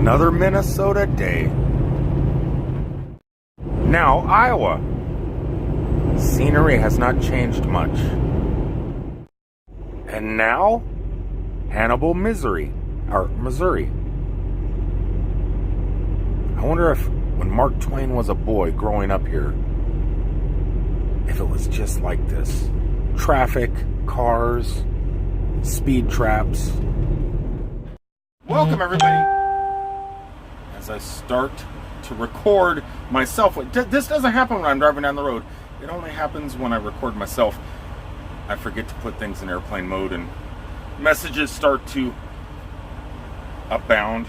Another Minnesota day. Now, Iowa. Scenery has not changed much. And now, Hannibal, Missouri. I wonder if when Mark Twain was a boy growing up here, if it was just like this. Traffic, cars, speed traps. Welcome, everybody. As I start to record myself. This doesn't happen when I'm driving down the road. It only happens when I record myself. I forget to put things in airplane mode and messages start to abound.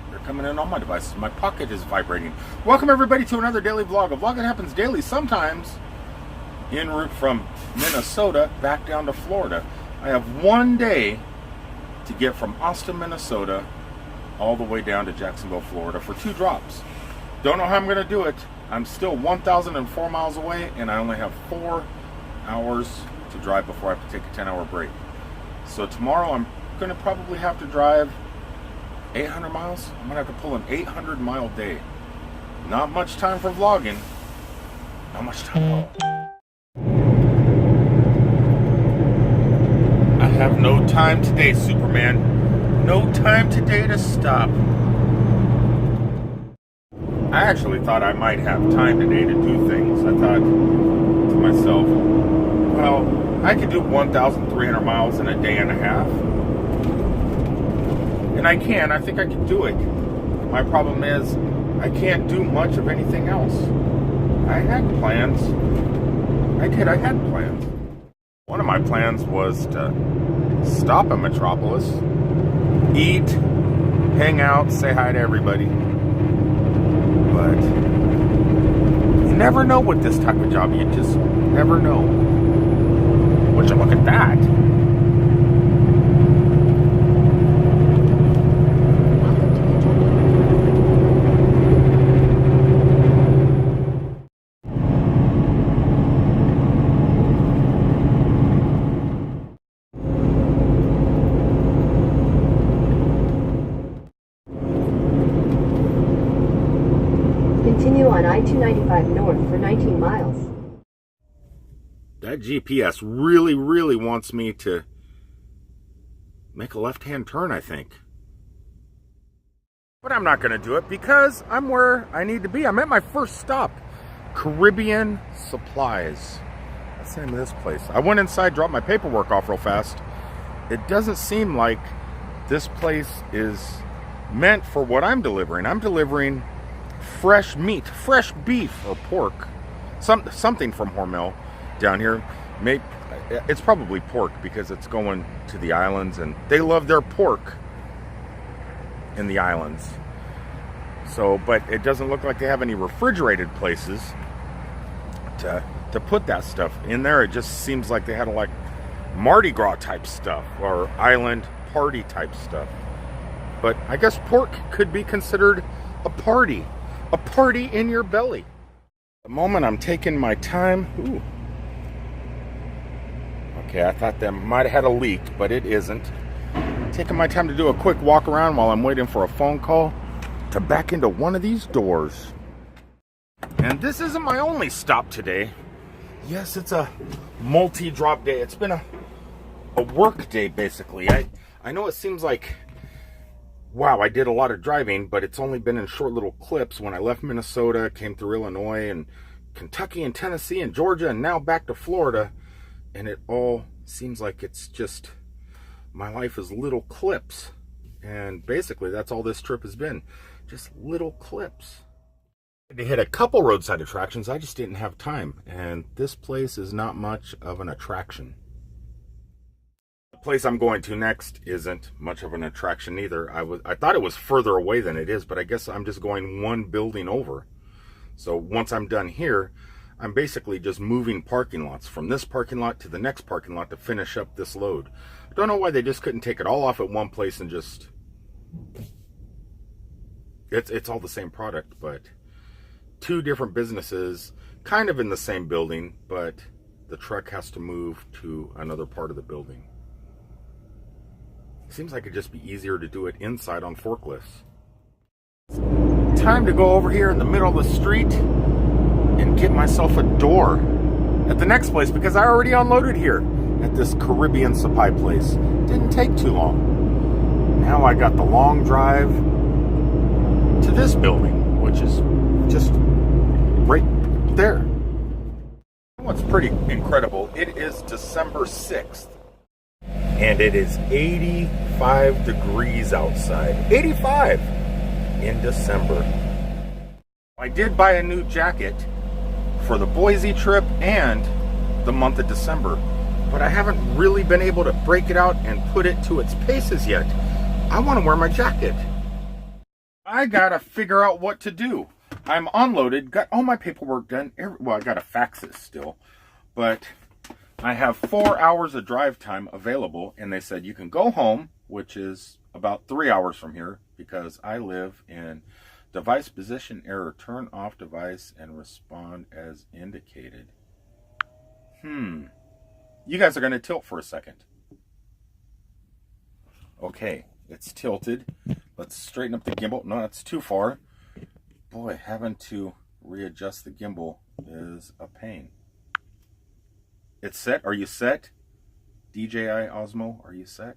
They're coming in on my devices. My pocket is vibrating. Welcome, everybody, to another daily vlog. A vlog that happens daily, sometimes en route from Minnesota back down to Florida. I have one day to get from Austin, Minnesota all the way down to Jacksonville, Florida for 2 drops. Don't know how I'm going to do it. I'm still 1,004 miles away, and I only have 4 hours to drive before I have to take a 10-hour break. So tomorrow I'm going to probably have to drive 800 miles. I'm going to have to pull an 800-mile day. Not much time for vlogging. Not much time at all. I have no time today, Superman. No time today to stop. I actually thought I might have time today to do things. I thought to myself, well, I could do 1,300 miles in a day and a half. And I can. I think I can do it. My problem is I can't do much of anything else. I had plans. I had plans. One of my plans was to stop in Metropolis, eat, hang out, say hi to everybody. But you never know with this type of job. You just never know. Would you look at that? Continue on I-295 north for 19 miles. That GPS really wants me to make a left-hand turn, I think. But I'm not going to do it because I'm where I need to be. I'm at my first stop, Caribbean Supplies. That's the name of this place. I went inside, dropped my paperwork off real fast. It doesn't seem like this place is meant for what I'm delivering. I'm delivering fresh meat, fresh beef or pork, something from Hormel down here. It's probably pork because it's going to the islands and they love their pork in the islands. So, but it doesn't look like they have any refrigerated places to put that stuff in there. It just seems like they had like Mardi Gras type stuff or island party type stuff. But I guess pork could be considered a party in your belly. At the moment I'm taking my time. Ooh. Okay, I thought that might have had a leak, but it isn't. Taking my time to do a quick walk around while I'm waiting for a phone call to back into one of these doors. And this isn't my only stop today. Yes, it's a multi-drop day. It's been a work day, basically. I know it seems like, wow, I did a lot of driving, but it's only been in short little clips. When I left Minnesota, came through Illinois and Kentucky and Tennessee and Georgia, and now back to Florida. And it all seems like it's just, my life is little clips. And basically, that's all this trip has been. Just little clips. I had to hit a couple roadside attractions. I just didn't have time. And this place is not much of an attraction. The place I'm going to next isn't much of an attraction either. I thought it was further away than it is, but I guess I'm just going one building over. So once I'm done here, I'm basically just moving parking lots from this parking lot to the next parking lot to finish up this load. I don't know why they just couldn't take it all off at one place and just... It's all the same product, but 2 different businesses kind of in the same building, but the truck has to move to another part of the building. Seems like it'd just be easier to do it inside on forklifts. time to go over here in the middle of the street and get myself a door at the next place, because I already unloaded here at this Caribbean supply place. Didn't take too long. Now I got the long drive to this building, which is just right there. What's pretty incredible, it is December 6th and it is 85 degrees outside. 85 in December. I did buy a new jacket for the Boise trip and the month of December, but I haven't really been able to break it out and put it to its paces yet. I want to wear my jacket. I gotta figure out what to do. I'm unloaded, got all my paperwork done. Well, I gotta fax it still, but I have 4 hours of drive time available, and they said you can go home, which is about 3 hours from here, because I live in device position error. Turn off device and respond as indicated. You guys are gonna tilt for a second. Okay, it's tilted. Let's straighten up the gimbal. No, that's too far. Boy, having to readjust the gimbal is a pain. It's set. Are you set? DJI Osmo, are you set?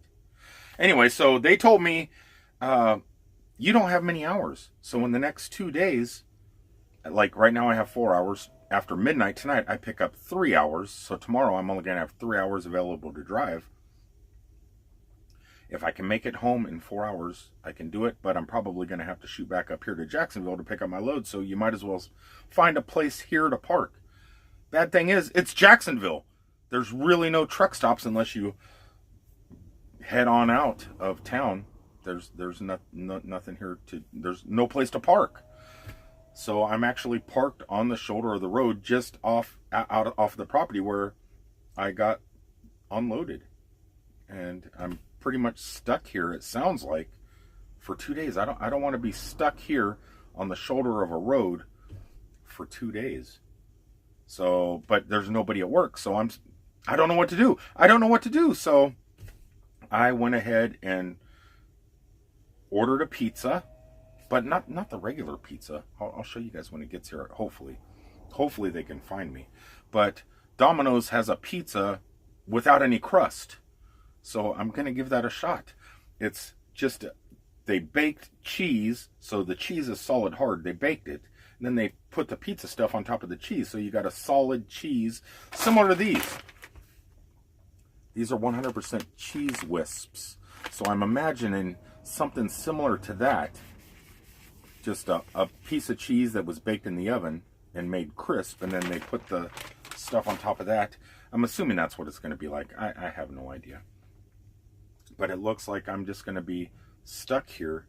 Anyway, so they told me you don't have many hours. So in the next 2 days, like right now I have 4 hours. After midnight tonight, I pick up 3 hours. So tomorrow I'm only going to have 3 hours available to drive. If I can make it home in 4 hours, I can do it, but I'm probably going to have to shoot back up here to Jacksonville to pick up my load, so you might as well find a place here to park. Bad thing is, it's Jacksonville. There's really no truck stops unless you head on out of town. There's nothing here there's no place to park. So I'm actually parked on the shoulder of the road, just off the property where I got unloaded. And I'm pretty much stuck here, it sounds like, for 2 days. I don't want to be stuck here on the shoulder of a road for 2 days. So, but there's nobody at work, so I don't know what to do. I don't know what to do. So I went ahead and ordered a pizza, but not the regular pizza. I'll show you guys when it gets here. Hopefully they can find me. But Domino's has a pizza without any crust. So I'm going to give that a shot. It's just, they baked cheese, so the cheese is solid hard. They baked it, and then they put the pizza stuff on top of the cheese, so you got a solid cheese, similar to these. These are 100% cheese wisps. So I'm imagining something similar to that. Just a piece of cheese that was baked in the oven and made crisp, and then they put the stuff on top of that. I'm assuming that's what it's going to be like. I have no idea. But it looks like I'm just going to be stuck here.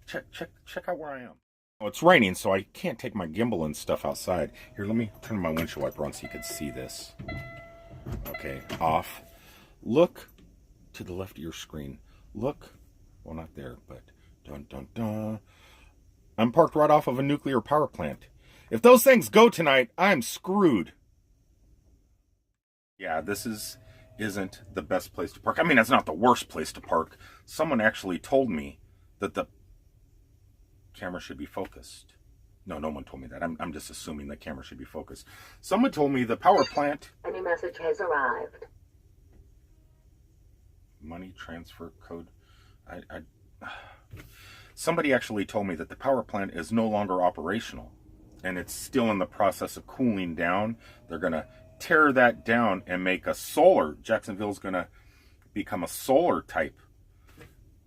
Check out where I am. Oh, it's raining, so I can't take my gimbal and stuff outside. Here, let me turn my windshield wiper on so you can see this. Okay, off. Look to the left of your screen. Look, well, not there, but dun dun dun. I'm parked right off of a nuclear power plant. If those things go tonight, I'm screwed. Yeah, this isn't the best place to park. I mean, it's not the worst place to park. Someone actually told me that the camera should be focused. No one told me that. I'm just assuming the camera should be focused. Someone told me the power plant... Any message has arrived. Money transfer code. Somebody actually told me that the power plant is no longer operational, and it's still in the process of cooling down. They're going to tear that down and make a solar. Jacksonville's going to become a solar type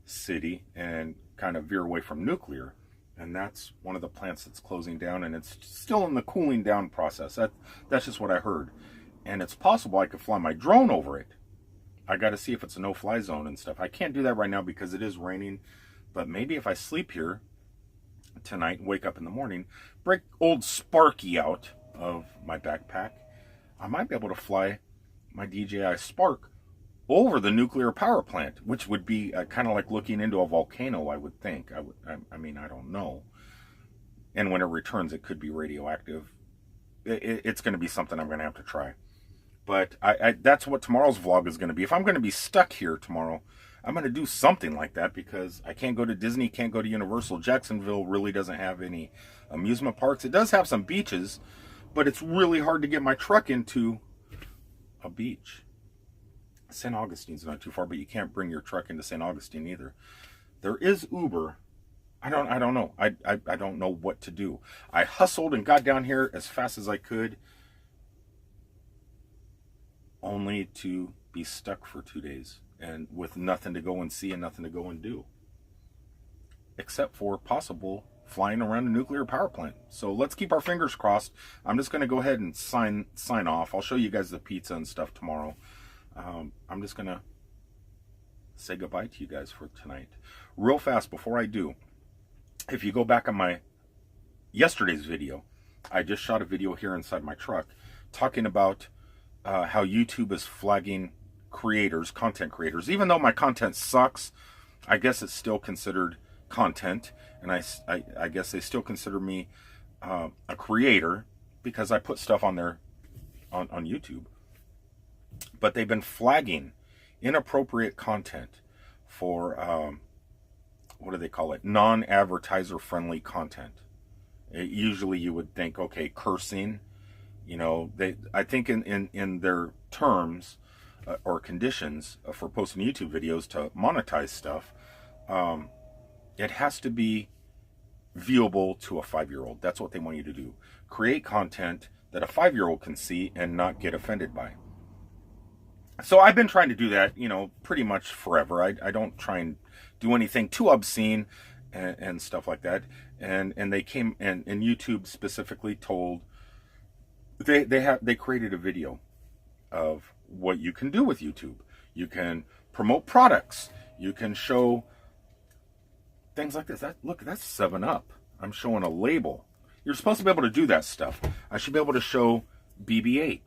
city and kind of veer away from nuclear. And that's one of the plants that's closing down, and it's still in the cooling down process. That's just what I heard. And it's possible I could fly my drone over it. I got to see if it's a no-fly zone and stuff. I can't do that right now because it is raining. But maybe if I sleep here tonight, wake up in the morning, break old Sparky out of my backpack, I might be able to fly my DJI Spark over the nuclear power plant, which would be kind of like looking into a volcano, I would think. I mean, I don't know. And when it returns, it could be radioactive. It's going to be something I'm going to have to try. But that's what tomorrow's vlog is going to be. If I'm going to be stuck here tomorrow, I'm going to do something like that because I can't go to Disney, can't go to Universal. Jacksonville really doesn't have any amusement parks. It does have some beaches, but it's really hard to get my truck into a beach. St. Augustine's not too far, but you can't bring your truck into St. Augustine either. There is Uber. I don't know. I don't know what to do. I hustled and got down here as fast as I could, only to be stuck for 2 days and with nothing to go and see and nothing to go and do, except for possible flying around a nuclear power plant. So let's keep our fingers crossed. I'm just going to go ahead and sign off. I'll show you guys the pizza and stuff tomorrow. I'm just going to say goodbye to you guys for tonight. Real fast before I do, if you go back on my yesterday's video, I just shot a video here inside my truck talking about how YouTube is flagging creators, content creators. Even though my content sucks, I guess it's still considered content, and I guess they still consider me a creator because I put stuff on there on YouTube. But they've been flagging inappropriate content for what do they call it? Non-advertiser friendly content. Usually you would think, okay, cursing. You know, I think in their terms or conditions for posting YouTube videos to monetize stuff, it has to be viewable to a 5-year-old. That's what they want you to do. Create content that a 5-year-old can see and not get offended by. So I've been trying to do that, you know, pretty much forever. I don't try and do anything too obscene and stuff like that. And they came and YouTube specifically told they created a video of what you can do with YouTube. You can promote products. You can show things like this. Look, that's 7-Up. I'm showing a label. You're supposed to be able to do that stuff. I should be able to show BB-8.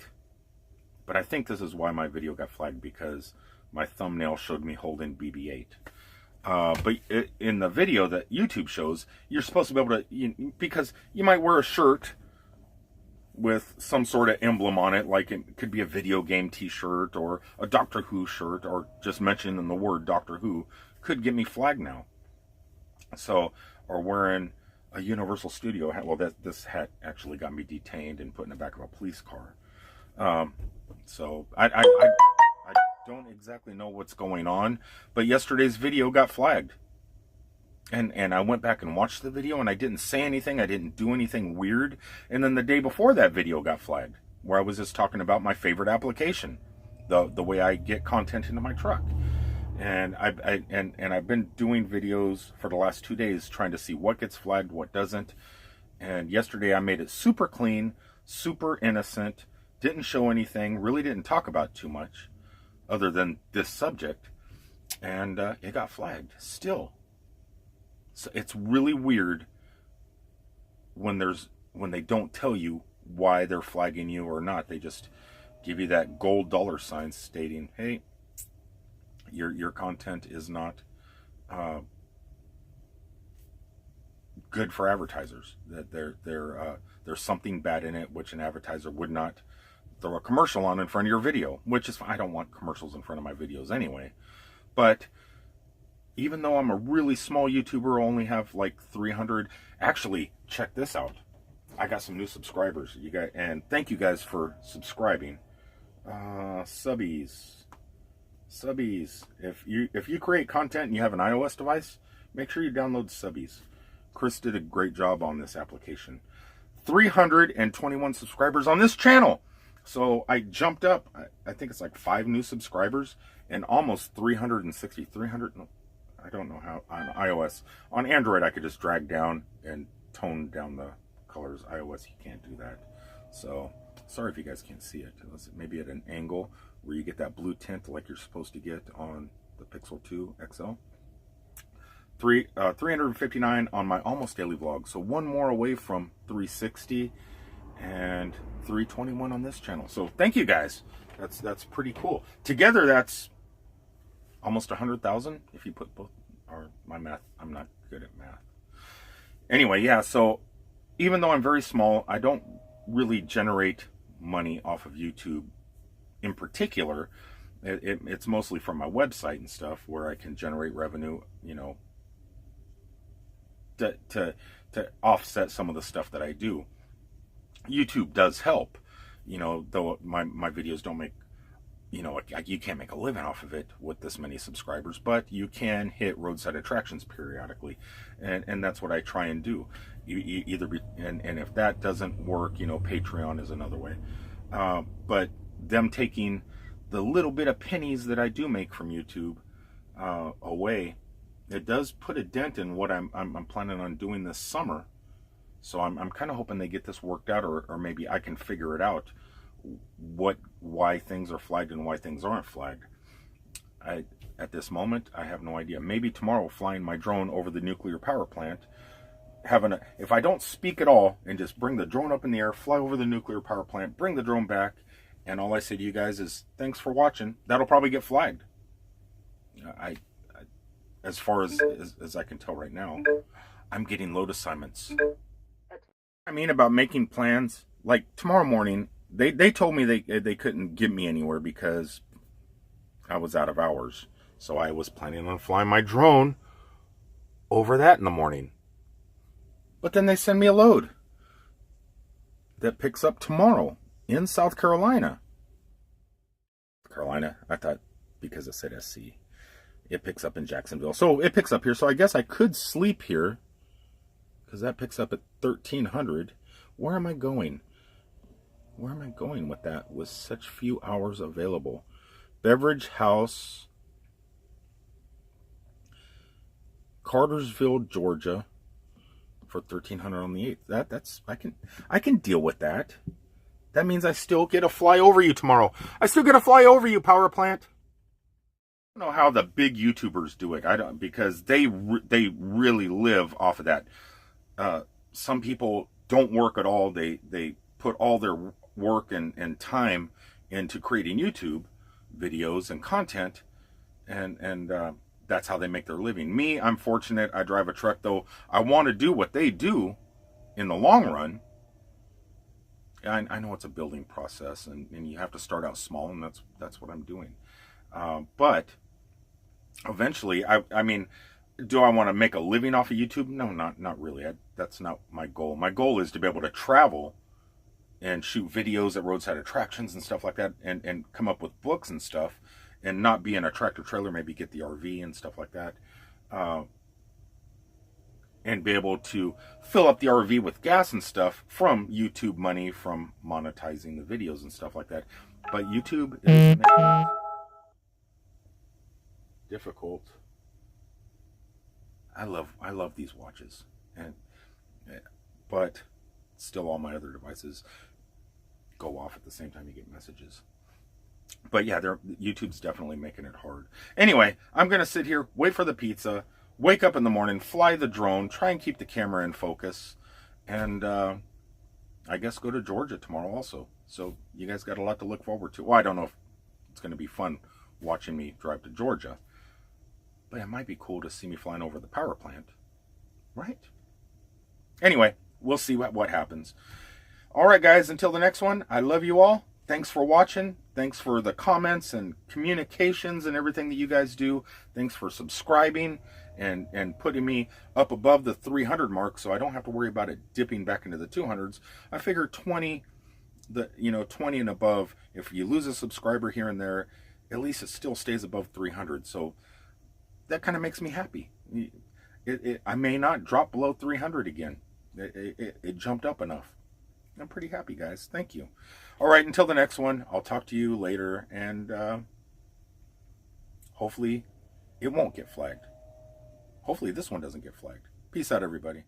But I think this is why my video got flagged, because my thumbnail showed me holding BB-8. But in the video that YouTube shows, you're supposed to be able to, because you might wear a shirt with some sort of emblem on it, like it could be a video game t-shirt or a Doctor Who shirt, or just mentioning the word Doctor Who could get me flagged now. So, or wearing a Universal Studio hat. Well, this hat actually got me detained and put in the back of a police car. So I don't exactly know what's going on, but yesterday's video got flagged. And I went back and watched the video, and I didn't say anything. I didn't do anything weird. And then the day before that video got flagged, where I was just talking about my favorite application, the way I get content into my truck. And I've been doing videos for the last 2 days trying to see what gets flagged, what doesn't. And yesterday I made it super clean, super innocent, didn't show anything, really didn't talk about too much other than this subject. And it got flagged still. So it's really weird when they don't tell you why they're flagging you or not. They just give you that gold dollar sign stating, hey, your content is not good for advertisers. That there's something bad in it, which an advertiser would not throw a commercial on in front of your video, which is, I don't want commercials in front of my videos anyway. But even though I'm a really small YouTuber, I only have like 300. Actually, check this out. I got some new subscribers. You guys, and thank you guys for subscribing. Subbies. If you create content and you have an iOS device, make sure you download Subbies. Chris did a great job on this application. 321 subscribers on this channel. So I jumped up. I think it's like 5 new subscribers and almost 360. I don't know how on iOS. On Android, I could just drag down and tone down the colors. iOS, you can't do that. So, sorry if you guys can't see it. Maybe at an angle where you get that blue tint like you're supposed to get on the Pixel 2 XL. 359 on my almost daily vlog. So one more away from 360 and 321 on this channel. So thank you guys. That's pretty cool. Together, that's almost 100,000 if you put both. Or my math, I'm not good at math. Anyway, yeah, so even though I'm very small, I don't really generate money off of YouTube in particular. It's mostly from my website and stuff where I can generate revenue, to offset some of the stuff that I do. YouTube does help, though my videos don't make, you can't make a living off of it with this many subscribers, but you can hit roadside attractions periodically, and that's what I try and do. You either be, and if that doesn't work, Patreon is another way. But them taking the little bit of pennies that I do make from YouTube away, it does put a dent in what I'm planning on doing this summer. So I'm kind of hoping they get this worked out, or maybe I can figure it out, why things are flagged and why things aren't flagged. At this moment, I have no idea. Maybe tomorrow, flying my drone over the nuclear power plant, if I don't speak at all and just bring the drone up in the air, fly over the nuclear power plant, bring the drone back, and all I say to you guys is thanks for watching, that'll probably get flagged. As far as I can tell right now, I'm getting load assignments. I mean, about making plans, like tomorrow morning, they told me they couldn't get me anywhere because I was out of hours. So I was planning on flying my drone over that in the morning. But then they send me a load that picks up tomorrow in South Carolina. I thought because it said SC, it picks up in Jacksonville. So it picks up here. So I guess I could sleep here because that picks up at 1300. Where am I going? Where am I going with that with such few hours available? Beverage House, Cartersville, Georgia, for 1300 on the 8th. That's I can deal with that. That means I still get to fly over you tomorrow. I still get to fly over you, power plant. I don't know how the big YouTubers do it. I don't, because they really live off of that. Some people don't work at all. They put all their work and time into creating YouTube videos and content, and that's how they make their living. Me, I'm fortunate. I drive a truck, though. I want to do what they do in the long run. I know it's a building process, and you have to start out small, and that's what I'm doing. But eventually, I mean, do I want to make a living off of YouTube? No, not really. That's not my goal. My goal is to be able to travel and shoot videos at roadside attractions and stuff like that, and come up with books and stuff, and not be in a tractor trailer, maybe get the RV and stuff like that, and be able to fill up the RV with gas and stuff from YouTube money, from monetizing the videos and stuff like that. But YouTube is making it difficult. I love these watches, but still all my other devices go off at the same time you get messages. But yeah, YouTube's definitely making it hard. Anyway, I'm gonna sit here, wait for the pizza, wake up in the morning, fly the drone, try and keep the camera in focus, and I guess go to Georgia tomorrow also. So you guys got a lot to look forward to. Well, I don't know if it's going to be fun watching me drive to Georgia, but it might be cool to see me flying over the power plant, right? Anyway, we'll see what happens. All right, guys, until the next one, I love you all. Thanks for watching. Thanks for the comments and communications and everything that you guys do. Thanks for subscribing and putting me up above the 300 mark, so I don't have to worry about it dipping back into the 200s. I figure 20 and above, if you lose a subscriber here and there, at least it still stays above 300. So that kind of makes me happy. I may not drop below 300 again. It jumped up enough. I'm pretty happy, guys. Thank you. All right, until the next one, I'll talk to you later, and hopefully it won't get flagged. Hopefully this one doesn't get flagged. Peace out, everybody.